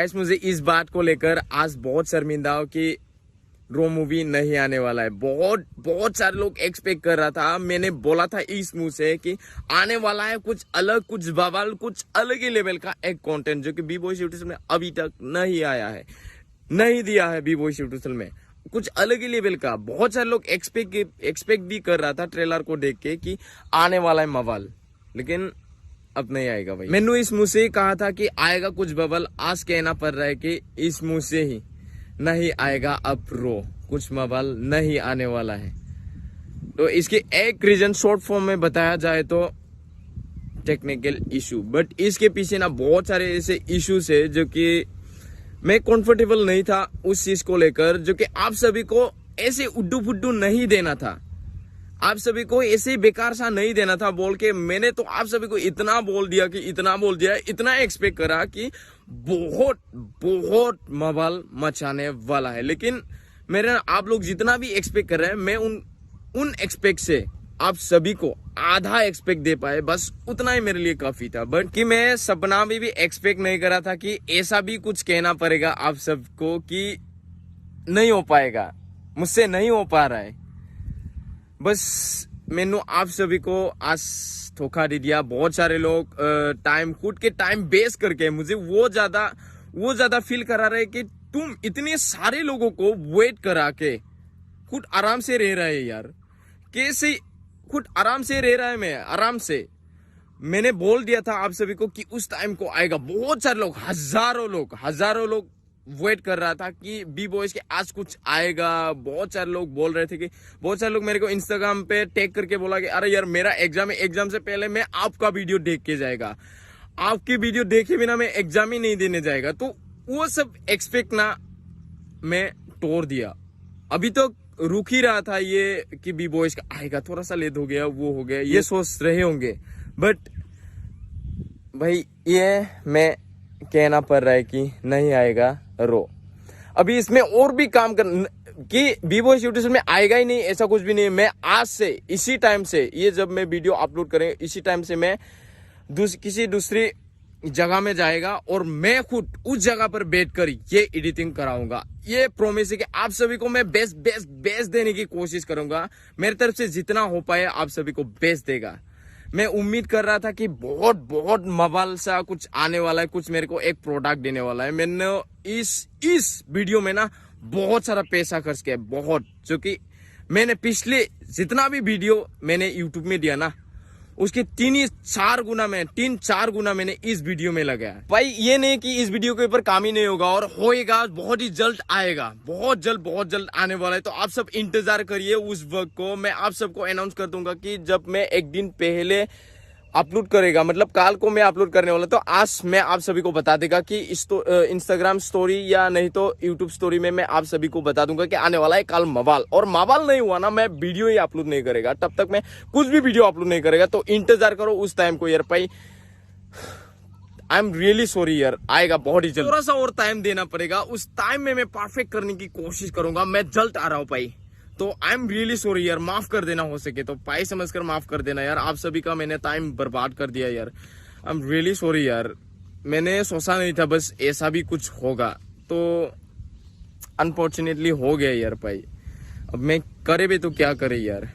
Guys मुझे इस बात को लेकर आज बहुत शर्मिंदा हूँ कि रो मूवी नहीं आने वाला है। बहुत सारे लोग एक्सपेक्ट कर रहा था। मैंने बोला था इस मुंह से कि आने वाला है कुछ अलग, कुछ बवाल, कुछ अलग ही लेवल का एक कंटेंट जो कि बी बॉय यूट्यूब में अभी तक नहीं आया है, नहीं दिया है बी बॉय यूट्यूब में, कुछ अलग ही लेवल का। बहुत सारे लोग एक्सपेक्ट भी कर रहा था ट्रेलर को देख के कि आने वाला है मवाल, लेकिन अब नहीं आएगा भाई। मैंने इस मुंह से ही कहा था कि आएगा कुछ बबल, आज कहना पड़ रहा है कि इस मुंह से ही नहीं आएगा अब रो, कुछ मवाल नहीं आने वाला है। तो इसके एक रीजन शॉर्ट फॉर्म में बताया जाए तो टेक्निकल इशू, बट इसके पीछे ना बहुत सारे ऐसे इश्यूज है जो कि मैं कंफर्टेबल नहीं था उस चीज को लेकर, जो कि आप सभी को ऐसे उड्डू फुड्डू नहीं देना था, आप सभी को ऐसे बेकार सा नहीं देना था बोल के मैंने तो आप सभी को इतना बोल दिया कि इतना एक्सपेक्ट करा कि बहुत मवाल मचाने वाला है। लेकिन मेरे आप लोग जितना भी एक्सपेक्ट कर रहे हैं, मैं उन एक्सपेक्ट से आप सभी को आधा एक्सपेक्ट दे पाए, बस उतना ही मेरे लिए काफी था। बट कि मैं सपना में भी एक्सपेक्ट नहीं करा था कि ऐसा भी कुछ कहना पड़ेगा आप सबको कि नहीं हो पाएगा, मुझसे नहीं हो पा रहा है। बस मैंने आप सभी को आज धोखा दे दिया। बहुत सारे लोग खुद के टाइम बेस करके मुझे वो ज्यादा फील करा रहे कि तुम इतने सारे लोगों को वेट करा के खुद आराम से रह रहे हैं यार। कैसे खुद आराम से रह रहा है, मैं आराम से। मैंने बोल दिया था आप सभी को कि उस टाइम को आएगा। बहुत सारे लोग, हजारों लोग वेट कर रहा था कि बी बॉयज के आज कुछ आएगा। बहुत सारे लोग बोल रहे थे कि बहुत सारे लोग मेरे को इंस्टाग्राम पे टैग करके बोला कि अरे यार मेरा एग्जाम है, एग्जाम से पहले मैं आपका वीडियो देख के जाएगा, आपकी वीडियो देखे बिना मैं एग्जाम ही नहीं देने जाएगा। तो वो सब एक्सपेक्ट ना मैं तोड़ दिया। अभी तो रुक ही रहा था ये कि बी बॉयज का आएगा, थोड़ा सा लेट हो गया, वो हो गया, ये सोच रहे होंगे। बट भाई ये मैं कहना पड़ रहा है कि नहीं आएगा रो। अभी इसमें और भी काम कर कि बी बॉय यूट्यूब में आएगा ही नहीं, ऐसा कुछ भी नहीं। मैं आज से इसी टाइम से, ये जब मैं वीडियो अपलोड करें इसी टाइम से मैं किसी दूसरी जगह में जाएगा और मैं खुद उस जगह पर बैठ कर ये एडिटिंग कराऊंगा। ये प्रॉमिस है कि आप सभी को मैं बेस्ट देने की कोशिश करूंगा। मेरी तरफ से जितना हो पाए आप सभी को बेस्ट देगा। मैं उम्मीद कर रहा था कि बहुत मवाल सा कुछ आने वाला है, कुछ मेरे को एक प्रोडक्ट देने वाला है। मैंने इस वीडियो में ना बहुत सारा पैसा खर्च किया, बहुत, जो कि मैंने पिछले जितना भी वीडियो मैंने यूट्यूब में दिया ना उसके 3-4 गुना मैंने इस वीडियो में लगाया। भाई ये नहीं कि इस वीडियो के ऊपर काम ही नहीं होगा, और होएगा, बहुत ही जल्द आएगा, बहुत जल्द आने वाला है। तो आप सब इंतजार करिए उस वक्त को। मैं आप सबको अनाउंस कर दूंगा कि जब मैं एक दिन पहले अपलोड करेगा, मतलब कल को मैं अपलोड करने वाला, तो आज मैं आप सभी को बता देगा कि इंस्टाग्राम स्टोरी या नहीं तो यूट्यूब स्टोरी में मैं आप सभी को बता दूंगा कि आने वाला है कल मवाल। और मवाल नहीं हुआ ना, मैं वीडियो ही अपलोड नहीं करेगा, तब तक मैं कुछ भी वीडियो अपलोड नहीं करेगा। तो इंतजार करो उस टाइम को यार। भाई आई एम रियली सॉरी यार, आएगा बहुत ही जल्द। थोड़ा सा और टाइम देना पड़ेगा, उस टाइम में मैं परफेक्ट करने की कोशिश करूंगा। मैं जल्द आ रहा हूँ भाई। तो आई एम रियली सॉरी यार, माफ कर देना हो सके तो, भाई समझकर माफ कर देना यार। आप सभी का मैंने टाइम बर्बाद कर दिया यार। आई एम रियली सॉरी यार, मैंने सोचा नहीं था बस ऐसा भी कुछ होगा, तो अनफॉर्चुनेटली हो गया यार भाई। अब मैं करे भी तो क्या करे यार।